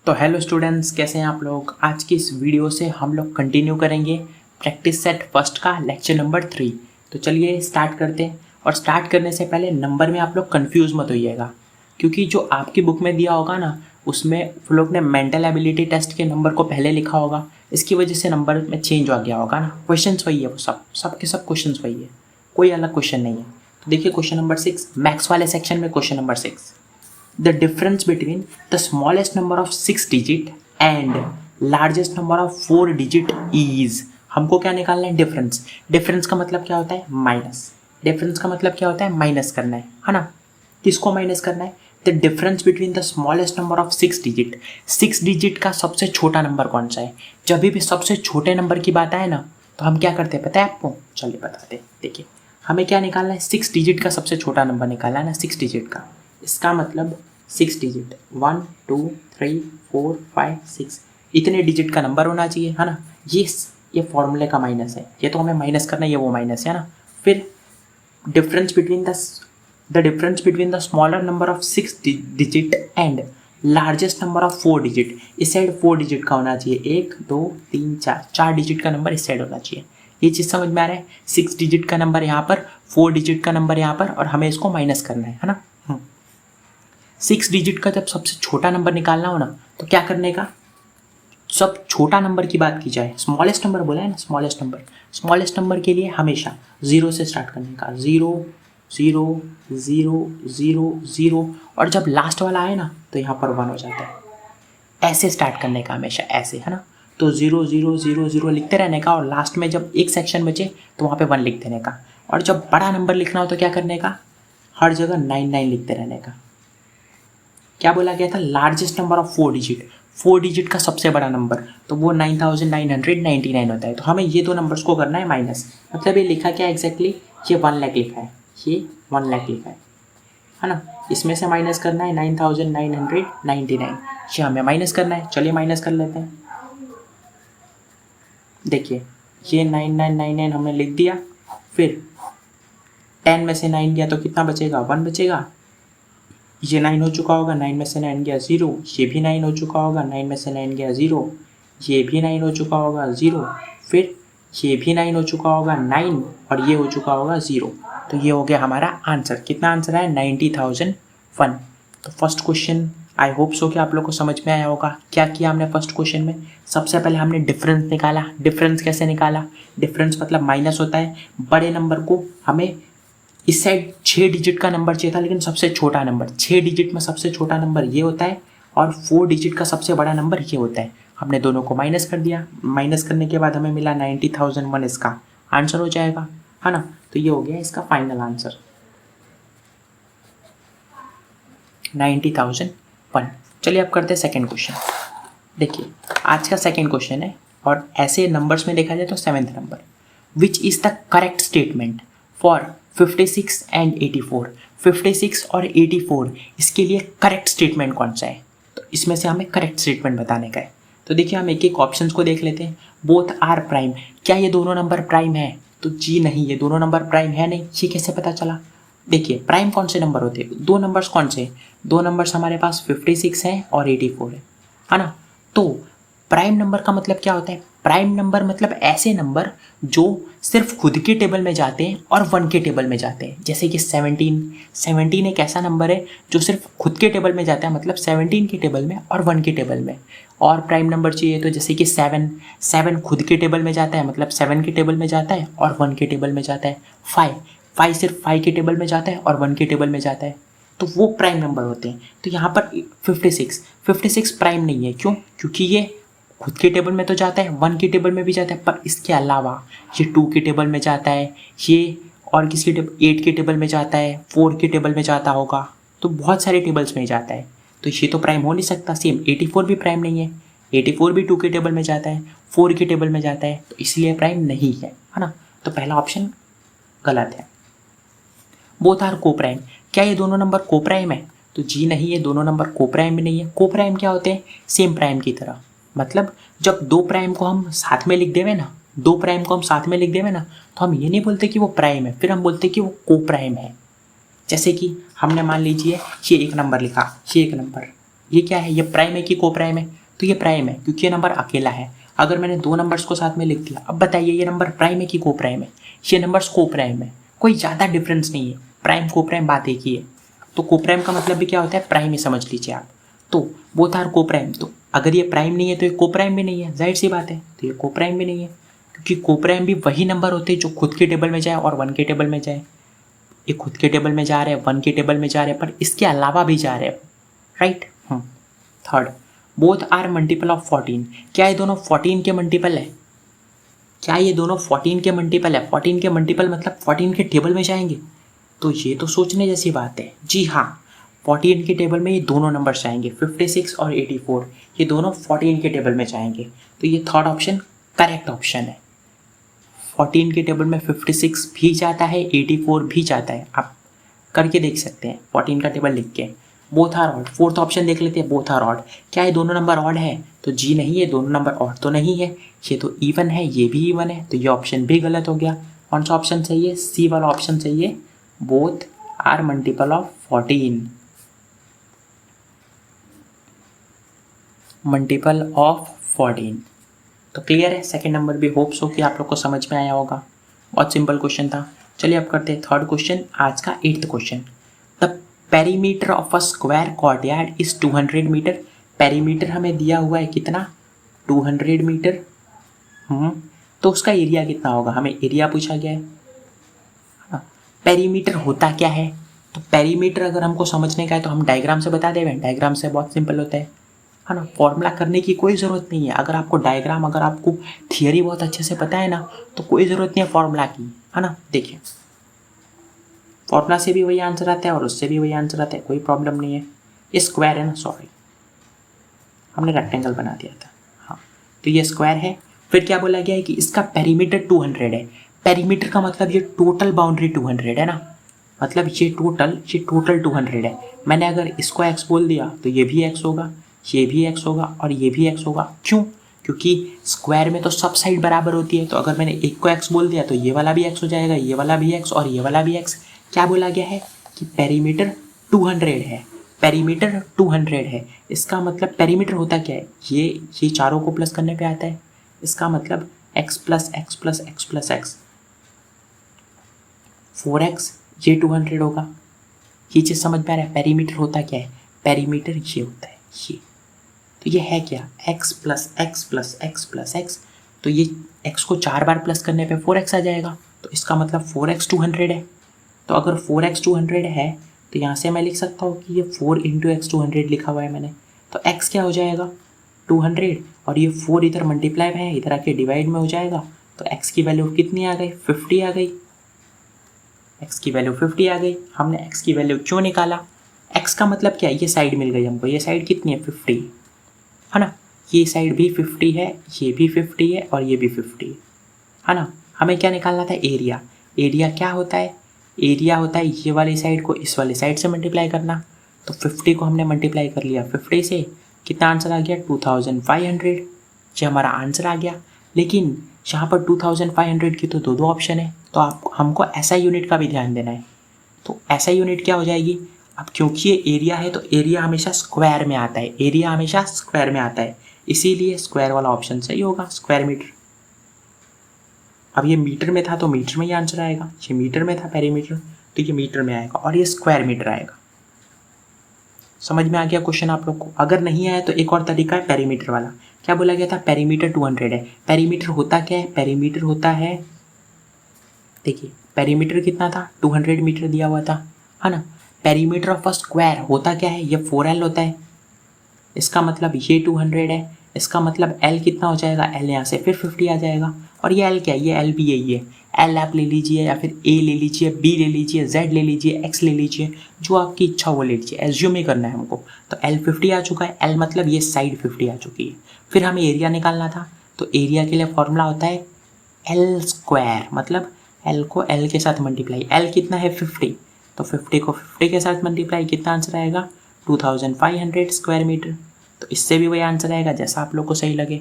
तो hello students, कैसे हैं आप लोग। आज की इस वीडियो से हम लोग कंटिन्यू करेंगे प्रैक्टिस सेट फर्स्ट का लेक्चर नंबर 3। तो चलिए स्टार्ट करते हैं। और स्टार्ट करने से पहले नंबर में आप लोग कंफ्यूज मत होइएगा, क्योंकि जो आपकी बुक में दिया होगा ना, उसमें वो लोग ने मेंटल एबिलिटी टेस्ट के नंबर को पहले लिखा होगा, इसकी वजह से नंबर में चेंज हो गया होगा ना। क्वेश्चन वही है, वो सब के सब क्वेश्चन वही है, कोई अलग क्वेश्चन नहीं है। तो देखिए क्वेश्चन नंबर 6, मैथ्स वाले सेक्शन में question number 6, the difference between the smallest number of 6 digit and largest number of 4 digit is। हमको क्या निकालना है? डिफरेंस। डिफरेंस का मतलब क्या होता है? माइनस। डिफरेंस का मतलब क्या होता है? माइनस करना है ना। किसको माइनस करना है? The difference between the smallest number of 6 digit. 6 digit का सबसे छोटा नंबर कौन सा है? जब भी सबसे छोटे नंबर की बात आए ना, तो हम क्या करते हैं पता है आपको? चलिए बताते हैं। देखिए हमें क्या निकालना है? 6 डिजिट का सबसे छोटा नंबर निकालना है ना, 6 डिजिट का। इसका मतलब 6 डिजिट 1 2 3 4 5 6 इतने डिजिट का नंबर होना चाहिए, है ना। ये फॉर्मूले का माइनस है, ये तो हमें माइनस करना है, ये वो माइनस है ना। फिर difference between the smaller number of 6 digit and largest number of 4 digit. इस साइड 4 डिजिट का होना चाहिए, 1 2 3 4 डिजिट का नंबर इस साइड होना चाहिए। ये चीज़ समझ में आ रहा है? 6 डिजिट का नंबर यहाँ पर, 4 डिजिट का नंबर यहाँ पर, और हमें इसको माइनस करना है ना। 6 डिजिट का जब सबसे छोटा नंबर निकालना हो ना, तो क्या करने का? सब छोटा नंबर की बात की जाए, स्मॉलेस्ट नंबर बोला है ना, स्मॉलेस्ट नंबर के लिए हमेशा 0 से स्टार्ट करने का। 0 0 0 0 0, और जब लास्ट वाला आए ना, तो यहाँ पर 1 हो जाता है। ऐसे स्टार्ट करने का हमेशा, ऐसे, है ना। तो 0 0 0 0 लिखते रहने का, और लास्ट में जब एक सेक्शन बचे तो वहाँ पे 1 लिख देने का। और जब बड़ा नंबर लिखना हो तो क्या करने का? हर जगह 9 लिखते रहने का। क्या बोला गया था? Largest number of 4 digit, 4 digit का सबसे बड़ा नंबर, तो वो 9999 होता है। तो हमें ये दो नंबर्स को करना है माइनस। मतलब ये लिखा क्या एग्जैक्टली? ये 1 लाख लिखा है, ये 1 लाख लिखा है ना। इसमें से माइनस करना है 9999, ये हमें माइनस करना है। चलिए माइनस कर लेते हैं। देखिए ये 9999 हमने लिख दिया। फिर 10 में से 9 गया तो कितना बचेगा? 1 बचेगा। ये 9 हो चुका होगा, 9 में से 9 गया 0। ये भी 9 हो चुका होगा, 9 में से 9 गया 0। ये भी 9 हो चुका होगा 0। फिर ये भी 9 हो चुका होगा 9, और ये हो चुका होगा 0। तो ये हो गया हमारा आंसर। कितना आंसर है? 90,001। तो first question I hope so कि आप लोग को समझ में आया होगा। क्या किया हमने फर्स्ट क्वेश्चन में? सबसे पहले हमने डिफरेंस निकाला। डिफरेंस कैसे निकाला? डिफरेंस मतलब माइनस होता है। बड़े नंबर को हमें इस साइड 6 डिजिट का नंबर चाहिए था, लेकिन सबसे छोटा नंबर 6 डिजिट में सबसे छोटा नंबर ये होता है, और 4 डिजिट का सबसे बड़ा नंबर ये होता है। हमने दोनों को माइनस कर दिया। माइनस करने के बाद हमें मिला 90,001 इसका आंसर हो जाएगा, है ना। तो ये हो गया इसका फाइनल आंसर, 90,001। चलिए अब करते हैं सेकेंड क्वेश्चन। देखिए आज का सेकेंड क्वेश्चन है, और ऐसे नंबर्स में देखा जाए तो 7th number, which is the correct statement for 56 and 84। 56 और 84 इसके लिए करेक्ट स्टेटमेंट कौन सा है? तो इसमें से हमें करेक्ट स्टेटमेंट बताने का है। तो देखिए हम एक एक ऑप्शंस को देख लेते हैं। बोथ आर प्राइम, क्या ये दोनों नंबर प्राइम है? तो जी नहीं, ये दोनों नंबर प्राइम है नहीं। ये कैसे पता चला? देखिए प्राइम कौन से नंबर होते हैं? दो नंबर्स कौन से? दो नंबर्स हमारे पास 56 है और 84 है ना। तो प्राइम नंबर का मतलब क्या होता है? प्राइम नंबर मतलब ऐसे नंबर जो सिर्फ खुद के टेबल में जाते हैं और 1 के टेबल में जाते हैं। जैसे कि 17 एक ऐसा नंबर है जो सिर्फ खुद के टेबल में जाता है, मतलब 17 के टेबल में और 1 के टेबल में। और प्राइम नंबर चाहिए तो जैसे कि 7 खुद के टेबल में जाता है, मतलब 7 के टेबल में जाता है और 1 के टेबल में जाता है। 5 सिर्फ 5 के टेबल में जाता है और 1 के टेबल में जाता है, तो वो प्राइम नंबर होते हैं। तो यहाँ पर 56 प्राइम नहीं है। क्यों? क्योंकि ये खुद के टेबल में तो जाता है, 1 के टेबल में भी जाता है, पर इसके अलावा ये 2 के टेबल में जाता है, ये और किसके टेबल 8 के टेबल में जाता है, 4 के टेबल में जाता होगा, तो बहुत सारे टेबल्स में जाता है। तो ये तो प्राइम हो नहीं सकता। सेम 84 भी प्राइम नहीं है। 84 भी 2 के टेबल में जाता है, 4 के टेबल में जाता है, तो इसलिए प्राइम नहीं है ना। तो पहला ऑप्शन गलत है। बोथ आर को प्राइम, क्या ये दोनों नंबर को प्राइम है? तो जी नहीं, ये दोनों नंबर को प्राइम भी नहीं है। को प्राइम क्या होते हैं? सेम प्राइम की तरह। मतलब जब दो प्राइम को हम साथ में लिख देवे ना, दो प्राइम को हम साथ में लिख देवे ना, तो हम ये नहीं बोलते कि वो प्राइम है, फिर हम बोलते कि वो को प्राइम है। जैसे कि हमने मान लीजिए ये एक नंबर लिखा, ये एक नंबर, ये क्या है, ये प्राइम है कि को प्राइम है, तो ये प्राइम है क्योंकि ये नंबर अकेला है। अगर मैंने दो नंबर्स को साथ में लिख दिया, अब बताइए ये नंबर प्राइम है कि को प्राइम है, ये नंबर्स को प्राइम है, कोई ज़्यादा डिफरेंस नहीं है, प्राइम को प्राइम बात एक ही है। तो को प्राइम का मतलब भी क्या होता है, प्राइम ही समझ लीजिए आप। तो बोथ आर को प्राइम, तो अगर ये प्राइम नहीं है तो ये को प्राइम भी नहीं है, जाहिर सी बात है, तो ये को प्राइम भी नहीं है क्योंकि को प्राइम भी वही नंबर होते हैं जो खुद के टेबल में जाए और वन के टेबल में जाए। ये खुद के टेबल में जा रहे हैं, वन के टेबल में जा रहे हैं, पर इसके अलावा भी जा रहे हैं, right. Third, both are multiple of 14, क्या ये दोनों 14 के मल्टीपल है, क्या ये दोनों 14 के मल्टीपल है, 14 के मल्टीपल मतलब 14 के टेबल में जाएंगे, तो ये तो सोचने जैसी बात है। जी हाँ, 14 के टेबल में ये दोनों नंबर जाएंगे, 56 और 84, ये दोनों 14 के टेबल में जाएंगे, तो ये थर्ड ऑप्शन करेक्ट ऑप्शन है। 14 के टेबल में 56 भी जाता है, 84 भी जाता है, आप करके देख सकते हैं 14 का टेबल लिख के। Both are odd, fourth option देख लेते हैं, बोथ आर ऑड, क्या ये दोनों नंबर ऑड है, तो जी नहीं, ये दोनों नंबर ऑड तो नहीं है, ये तो इवन है, ये भी इवन है, तो ये ऑप्शन भी गलत हो गया। कौन सा ऑप्शन सही है, सी वाला ऑप्शन सही है, both are multiple of 14, multiple of 14। तो क्लियर है, सेकंड नंबर भी होप्स हो कि आप लोग को समझ में आया होगा, बहुत सिंपल क्वेश्चन था। चलिए अब करते हैं थर्ड क्वेश्चन, आज का 8th question. The perimeter of a square courtyard is 200 metre, perimeter हमें दिया हुआ है कितना, 200 मीटर। तो उसका एरिया कितना होगा, हमें एरिया पूछा गया है। पेरीमीटर होता क्या है, तो पेरीमीटर अगर हमको समझने का है तो हम डायग्राम से बता दें, डायग्राम से बहुत सिंपल होता है ना, फॉर्मूला करने की कोई ज़रूरत नहीं है। अगर आपको डायग्राम, अगर आपको थियरी बहुत अच्छे से पता है ना, तो कोई ज़रूरत नहीं है फॉर्मूला की, है ना। देखिए फॉर्मूला से भी वही आंसर आता है और उससे भी वही आंसर आता है, कोई प्रॉब्लम नहीं है। ये स्क्वायर है ना, सॉरी हमने रेक्टेंगल बना दिया था, हाँ, तो ये स्क्वायर है। फिर क्या बोला गया है कि इसका पेरीमीटर 200 है, पेरीमीटर का मतलब ये टोटल बाउंड्री 200 है ना, मतलब ये टोटल 200 है। मैंने अगर इसको x बोल दिया तो ये भी x होगा, ये भी x होगा और ये भी x होगा, क्यों, क्योंकि स्क्वायर में तो सब साइड बराबर होती है, तो अगर मैंने एक को x बोल दिया तो ये वाला भी x हो जाएगा, ये वाला भी x और ये वाला भी x। क्या बोला गया है कि पेरीमीटर 200 है, पेरीमीटर 200 है, इसका मतलब पेरीमीटर होता क्या है, ये चारों को प्लस करने पे आता है, इसका मतलब x plus x plus x plus x 4x, ये 200 होगा। ये चीज़ समझ में आ रहा है, पेरीमीटर होता क्या है, पेरीमीटर ये होता है ये, तो ये है क्या, x plus x plus x plus x, तो ये x को 4 बार प्लस करने पे 4x आ जाएगा, तो इसका मतलब 4x 200 है। तो अगर 4x 200 है तो यहाँ से मैं लिख सकता हूँ कि ये 4 × x 200 लिखा हुआ है मैंने, तो x क्या हो जाएगा 200 और ये 4 इधर मल्टीप्लाई है, इधर आके डिवाइड में हो जाएगा, तो x की वैल्यू कितनी आ गई, 50 आ गई, x की वैल्यू 50 आ गई। हमने x की वैल्यू क्यों निकाला, x का मतलब क्या है, ये साइड मिल गई हमको, ये साइड कितनी है 50 है ना, ये साइड भी 50 है, ये भी 50 है और ये भी 50 है ना। हमें क्या निकालना था, एरिया। एरिया क्या होता है, एरिया होता है ये वाली साइड को इस वाली साइड से मल्टीप्लाई करना, तो 50 को हमने मल्टीप्लाई कर लिया 50 से, कितना आंसर आ गया 2500, ये हमारा आंसर आ गया। लेकिन यहाँ पर 2500 की तो दो ऑप्शन है, तो आप हमको ऐसा यूनिट का भी ध्यान देना है, तो ऐसा यूनिट क्या हो जाएगी, अब क्योंकि ये एरिया है तो एरिया हमेशा स्क्वायर में आता है, एरिया हमेशा स्क्वायर में आता है, इसीलिए स्क्वायर वाला ऑप्शन सही होगा, स्क्वायर मीटर। अब ये मीटर में था तो मीटर में ही आंसर आएगा, ये मीटर में था पेरीमीटर तो ये मीटर में आएगा और ये स्क्वायर मीटर आएगा। समझ में आ गया क्वेश्चन आप लोग को, अगर नहीं आया तो एक और तरीका है पेरीमीटर वाला। क्या बोला गया था, पेरीमीटर 200 है, पेरीमीटर होता क्या है, पेरीमीटर होता है, देखिए पेरीमीटर कितना था 200 मीटर दिया हुआ था, है ना। पेरीमीटर ऑफ अ स्क्वायर होता क्या है, ये 4L होता है, इसका मतलब ये 200 है, इसका मतलब L कितना हो जाएगा, L यहाँ से फिर 50 आ जाएगा, और ये L क्या है, ये L भी यही है, L आप ले लीजिए या फिर A ले लीजिए, B ले लीजिए, Z ले लीजिए, X ले लीजिए, जो आपकी इच्छा वो ले लीजिए, एज्यूम ही करना है हमको। तो L 50 आ चुका है, L मतलब ये साइड 50 आ चुकी है। फिर हमें एरिया निकालना था, तो एरिया के लिए फॉर्मूला होता है L स्क्वायर, मतलब L को L के साथ मल्टीप्लाई, L कितना है 50, तो 50 को 50 के साथ मल्टीप्लाई, कितना आंसर आएगा 2500 स्क्वायर मीटर। तो इससे भी वही आंसर आएगा जैसा आप लोग को सही लगे।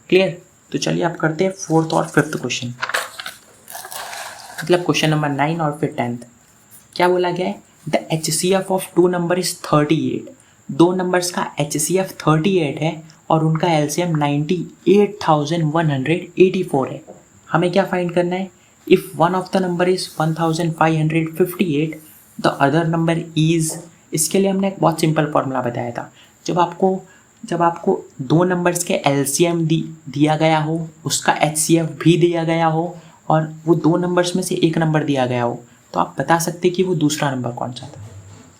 क्लियर, तो चलिए आप करते हैं 4th और 5th क्वेश्चन, मतलब क्वेश्चन नंबर 9 और फिर 10th। क्या बोला गया है, the HCF of 2 number is 38, दो नंबर्स का HCF 38 है और उनका LCM 98,184 है। हमें क्या फाइंड करना है? If one of the number is 1558, the other number is, इसके लिए हमने एक बहुत सिंपल फॉर्मूला बताया था। जब आपको दो नंबर्स के LCM दिया गया हो, उसका HCF भी दिया गया हो और वो दो नंबर्स में से एक नंबर दिया गया हो, तो आप बता सकते कि वो दूसरा नंबर कौन सा था।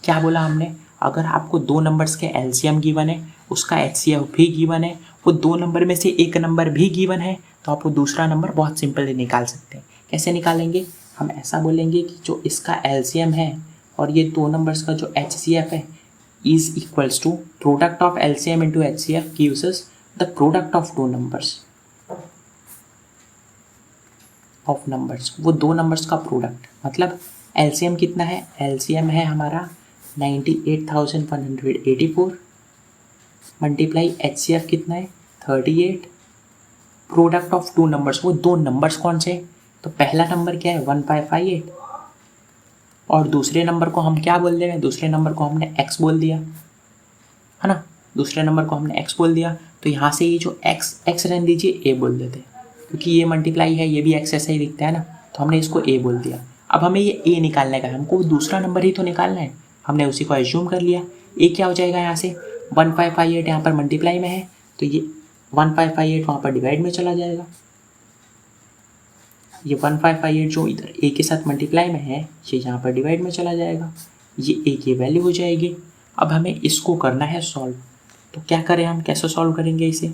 क्या बोला हमने? अगर आपको दो नंबर्स के LCM गिवन है, उसका HCF भी गिवन है, वो दो नंबर में से एक नंबर भी गिवन है, तो आप वो दूसरा नंबर बहुत सिंपली निकाल सकते हैं। कैसे निकालेंगे? हम ऐसा बोलेंगे कि जो इसका LCM है और ये दो नंबर्स का जो HCF है is equals to product of LCM into HCF gives us the product of two numbers वो दो नंबर्स का प्रोडक्ट। मतलब LCM कितना है? LCM है हमारा 98,184 मल्टीप्लाई HCF कितना है? 38। प्रोडक्ट ऑफ टू नंबर्स, वो दो नंबर्स कौन से? तो पहला नंबर क्या है? 1558 और दूसरे नंबर को हम क्या बोल देंगे? दूसरे नंबर को हमने x बोल दिया, है ना? दूसरे नंबर को हमने x बोल दिया, तो यहाँ से ये जो x रहने दीजिए, a बोल देते, क्योंकि ये मल्टीप्लाई है, ये भी x ऐसा ही दिखता है ना, तो हमने इसको a बोल दिया। अब हमें ये a निकालने का है, हमको दूसरा नंबर ही तो निकालना है, हमने उसी को एज्यूम कर लिया। a क्या हो जाएगा? यहाँ से 1558 यहाँ पर मल्टीप्लाई में है, तो ये 1558 वहाँ पर डिवाइड में चला जाएगा। ये 1558 जो इधर a के साथ मल्टीप्लाई में है, ये यहाँ पर डिवाइड में चला जाएगा, ये a की वैल्यू हो जाएगी। अब हमें इसको करना है सॉल्व, तो क्या करें हम? कैसे सॉल्व करेंगे इसे?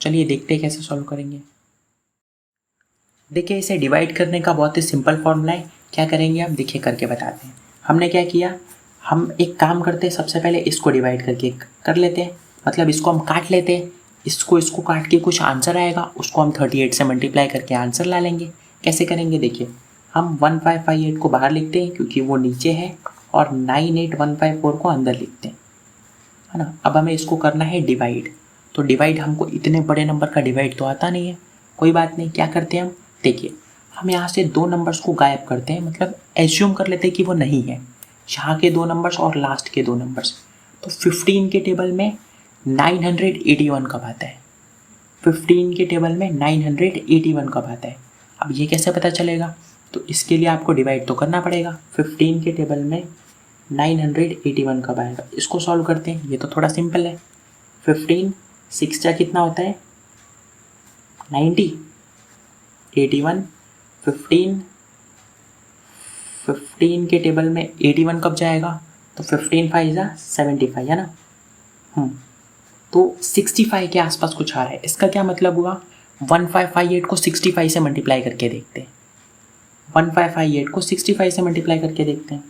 चलिए देखते हैं कैसे सॉल्व करेंगे। देखिए, इसे डिवाइड करने का बहुत ही सिंपल फॉर्मूला है। क्या करेंगे आप? देखिए करके बताते हैं। हमने क्या किया, हम एक काम करते हैं, सबसे पहले इसको डिवाइड करके कर लेते हैं, मतलब इसको हम काट लेते हैं, इसको काट के कुछ आंसर आएगा, उसको हम 38 से मल्टीप्लाई करके आंसर ला लेंगे। कैसे करेंगे? देखिए, हम 1558 को बाहर लिखते हैं क्योंकि वो नीचे है, और 98154 को अंदर लिखते हैं, है ना। अब हमें इसको करना है डिवाइड, तो डिवाइड हमको इतने बड़े नंबर का डिवाइड तो आता नहीं है, कोई बात नहीं। क्या करते हैं हम? देखिए, हम यहाँ से दो नंबर्स को गायब करते हैं, मतलब एज्यूम कर लेते हैं कि वो नहीं है, यहाँ के दो नंबर्स और लास्ट के दो नंबर्स। तो 15 के टेबल में 981 कब आता है? 15 के टेबल में 981 कब आता है? अब ये कैसे पता चलेगा? तो इसके लिए आपको डिवाइड तो करना पड़ेगा। 15 के टेबल में 981 कब आएगा? इसको सॉल्व करते हैं, ये तो थोड़ा सिंपल है। 15 6 का कितना होता है? 90, 81, 15 के टेबल में 81 कब जाएगा? तो 15 5 जा 75, है ना। तो 65 के आसपास कुछ आ रहा है। इसका क्या मतलब हुआ? 1558 को 65 से मल्टीप्लाई करके देखते हैं, 1558 को 65 से मल्टीप्लाई करके देखते हैं।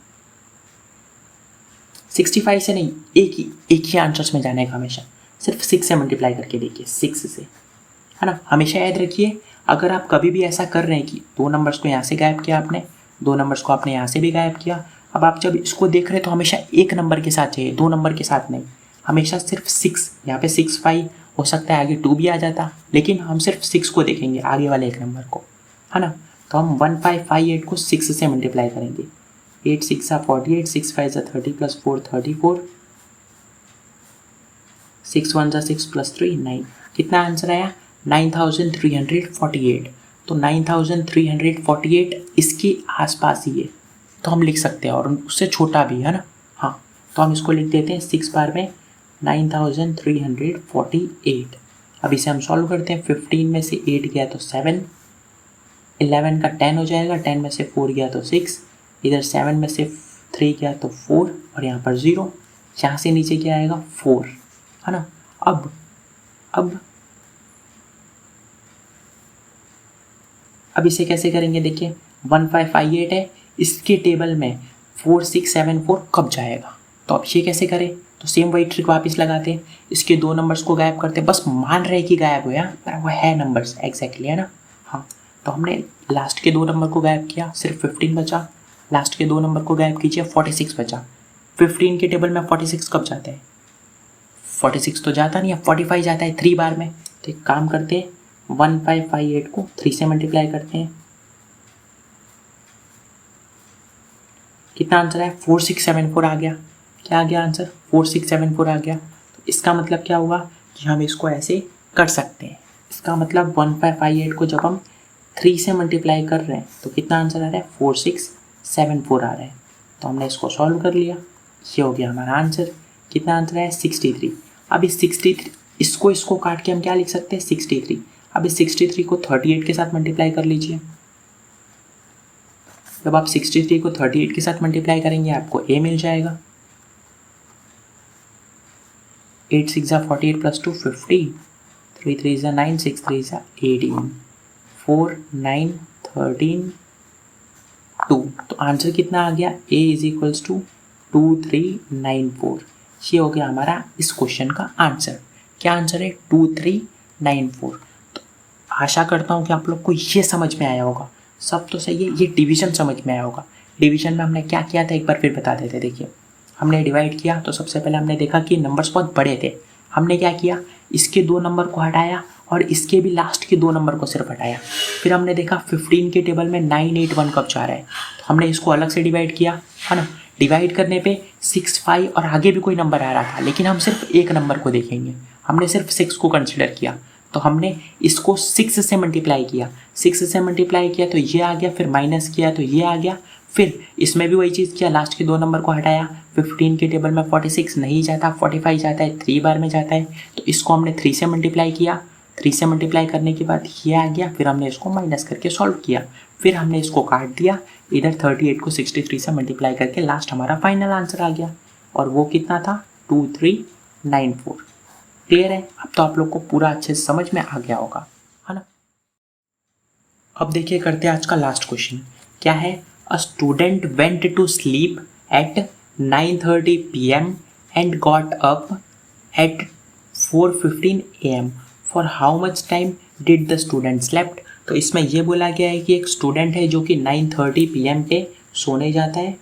65 से नहीं, एक ही आंसर्स में जाने का, हमेशा सिर्फ 6 से मल्टीप्लाई करके देखिए, 6 से, है ना। हमेशा याद रखिए, अगर आप कभी भी ऐसा कर रहे हैं कि दो नंबर्स को यहाँ से गायब किया आपने, दो नंबर्स को आपने यहाँ से भी गायब किया, अब आप जब इसको देख रहे हैं तो हमेशा एक नंबर के साथ चाहिए, दो नंबर के साथ नहीं। हमेशा सिर्फ 6, यहाँ पे 6 5 हो सकता है, आगे 2 भी आ जाता, लेकिन हम सिर्फ 6 को देखेंगे, आगे वाले एक नंबर को, है ना। तो हम 1558 को 6 से मल्टीप्लाई करेंगे। 8 6 48, 6 5 30 + 4 34, 6 1 6 + 3 9। कितना आंसर आया? 9348। तो 9348 इसके आसपास ही है, तो हम लिख सकते हैं, और उससे छोटा भी, है ना। हाँ, तो हम इसको लिख देते हैं 6 बार में 9348। अब इसे हम सॉल्व करते हैं। 15 में से 8 गया तो 7, 11 का 10 हो जाएगा, 10 में से 4 गया तो 6, इधर 7 में से 3 गया तो 4, और यहाँ पर 0, यहाँ से नीचे क्या आएगा? 4, है ना। अब इसे कैसे करेंगे? देखिए, 1558 है, इसके टेबल में 4674 कब जाएगा? तो अब ये कैसे करें? तो सेम वही ट्रिक वापस लगाते हैं, इसके दो नंबर्स को गायब करते हैं, बस मान रहे कि गायब हुआ, पर वो है नंबर्स एग्जैक्टली, है ना। हाँ, तो हमने लास्ट के दो नंबर को गायब किया, सिर्फ 15 बचा। लास्ट के दो नंबर को गायब कीजिए, 46 बचा। 15 के टेबल में 46 कब जाता है? 46 तो जाता नहीं है, 45 जाता है 3 बार में। तो एक काम करते हैं, 1558 को 3 से मल्टीप्लाई करते हैं। कितना आंसर है? 4674 आ गया। क्या आ गया आंसर, 4674 आ गया। तो इसका मतलब क्या हुआ कि हम इसको ऐसे कर सकते हैं। इसका मतलब 1558 को जब हम 3 से मल्टीप्लाई कर रहे हैं तो कितना आंसर आ रहा है, 4674 आ रहा है। तो हमने इसको सॉल्व कर लिया, ये हो गया हमारा आंसर। कितना आंसर है, 63। अब इस 63 इसको काट के हम क्या लिख सकते हैं, 63। अब इस 63 को 38 के साथ मल्टीप्लाई कर लीजिए। जब आप 63 को 38 के साथ मल्टीप्लाई करेंगे आपको a मिल जाएगा। 8 6 48 प्लस 2 50, 3 3 9, 6 3 18, 4 9 13 2। तो आंसर कितना आ गया, a इज इक्वल्स टू 2394। ये हो गया हमारा इस क्वेश्चन का आंसर। क्या आंसर है, 2394। तो आशा करता हूँ कि आप लोग को ये समझ में आया होगा। सब तो सही है, ये डिवीजन समझ में आया होगा। डिवीजन में हमने क्या किया था एक बार फिर बता देते। देखिए हमने डिवाइड किया तो सबसे पहले हमने देखा कि नंबर्स बहुत बड़े थे। हमने क्या किया, इसके 2 नंबर को हटाया और इसके भी लास्ट के 2 नंबर को सिर्फ हटाया। फिर हमने देखा 15 के टेबल में 981 कब जा रहा है, तो हमने इसको अलग से डिवाइड किया, है ना। डिवाइड करने पे 6 5 और आगे भी कोई नंबर आ रहा था, लेकिन हम सिर्फ एक नंबर को देखेंगे। हमने सिर्फ 6 को कंसिडर किया, तो हमने इसको 6 से मल्टीप्लाई किया। 6 से मल्टीप्लाई किया तो ये आ गया, फिर माइनस किया तो ये आ गया। फिर इसमें भी वही चीज़ किया, लास्ट के 2 नंबर को हटाया। 15 के टेबल में 46 नहीं जाता, 45 जाता है, 3 बार में जाता है। तो इसको हमने 3 से मल्टीप्लाई किया। 3 से मल्टीप्लाई करने के बाद ये आ गया, फिर हमने इसको माइनस करके सॉल्व किया। फिर हमने इसको काट दिया, इधर 38 को 63 से मल्टीप्लाई करके लास्ट हमारा फाइनल आंसर आ गया, और वो कितना था, 2394। क्लियर है। अब तो आप लोग को पूरा अच्छे से समझ में आ गया होगा, है ना। अब देखिए करते हैं आज का लास्ट क्वेश्चन। क्या है, a student went to sleep at 9:30 PM and got up at 4:15 AM। For how much time did the student slept. तो इसमें यह बोला गया है कि एक स्टूडेंट है जो कि 9:30 PM पे सोने जाता है,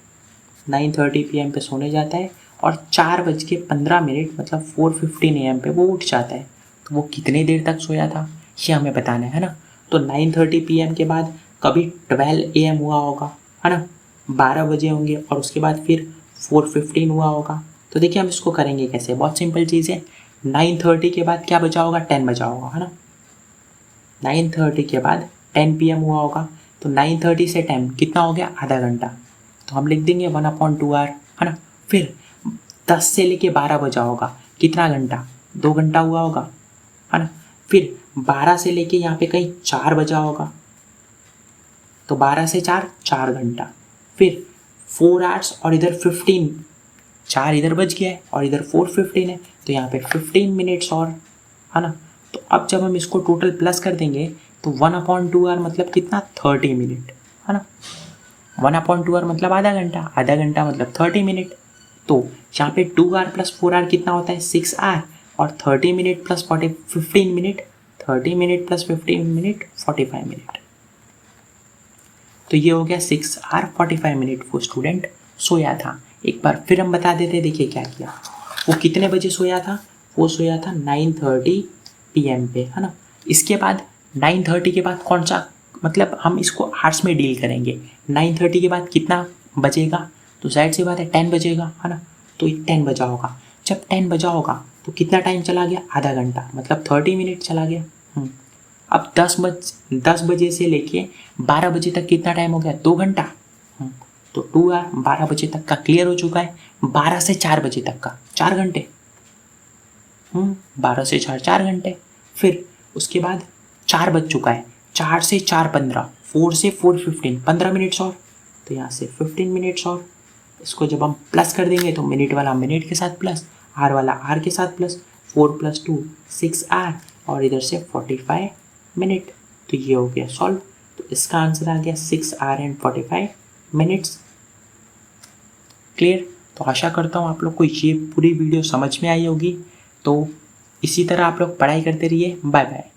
9:30 PM पे सोने जाता है और 4:15 मतलब 4:15 AM पे वो उठ जाता है। तो वो कितनी देर तक सोया था ये हमें बताना है ना। तो 9:30 PM के बाद कभी 12 AM हुआ होगा, है ना, 12 बजे होंगे, और उसके बाद फिर 4:15 हुआ होगा। तो देखिए हम इसको करेंगे कैसे, बहुत सिंपल चीज़ है। 9:30 के बाद क्या बचा होगा, 10 बचा होगा, है ना। 9:30 के बाद 10 PM हुआ होगा, तो 9:30 से 10 कितना हो गया, आधा घंटा। तो हम लिख देंगे 1/2 आवर, है ना। फिर 10 से लेके 12 बजा होगा, कितना घंटा, 2 घंटा हुआ होगा, है ना। फिर 12 से लेके यहाँ पे कहीं 4 बजा होगा, तो 12 से 4 4 घंटा। फिर 4 आवर्स और इधर 15, 4 इधर बज गया है और इधर 4:15 है, तो यहाँ पे 15 मिनट्स और, है ना। तो अब जब हम इसको टोटल प्लस कर देंगे तो 1/2 आवर मतलब कितना, 30 मिनट, है ना। 1/2 आवर मतलब आधा घंटा, आधा घंटा मतलब 30 मिनट। तो यहाँ पे 2 आवर प्लस 4 आवर कितना होता है, 6 आवर, और 30 minute plus 15 minute, 30 minute plus 15 minute 45 minute. तो ये हो गया 6 आवर 45 मिनट वो स्टूडेंट सोया था। एक बार फिर हम बता देते हैं, देखिए क्या किया। वो कितने बजे सोया था, वो सोया था 9:30 PM पे, है ना। इसके बाद 9:30 के बाद कौन सा, मतलब हम इसको आवर्स में डील करेंगे। 9:30 के बाद कितना बजेगा, तो जाहिर सी बात है 10 बजेगा, है ना। तो 10 बजा होगा, जब 10 बजा होगा तो कितना टाइम चला गया, आधा घंटा, मतलब 30 मिनट चला गया। अब 10 बजे से लेके 12 बजे तक कितना टाइम हो गया, 2 घंटा। तो 2 आवर 12 बजे तक का क्लियर हो चुका है। 12 से 4 बजे तक का 4 घंटे, 12 से 4 4 घंटे। फिर उसके बाद 4 बज चुका है, 4 से 4 15, 4 से 4:15, 15 मिनट्स और, तो यहाँ से 15 मिनट्स और। इसको जब हम प्लस कर देंगे तो मिनट वाला मिनट के साथ प्लस, आर वाला आर के साथ प्लस, 4 + 2 6 आवर, और इधर से 45 मिनट। तो ये हो गया सॉल्व। तो इसका आंसर आ गया 6 आवर एंड 45 मिनट्स। क्लियर। तो आशा करता हूँ आप लोग को ये पूरी वीडियो समझ में आई होगी। तो इसी तरह आप लोग पढ़ाई करते रहिए। Bye bye.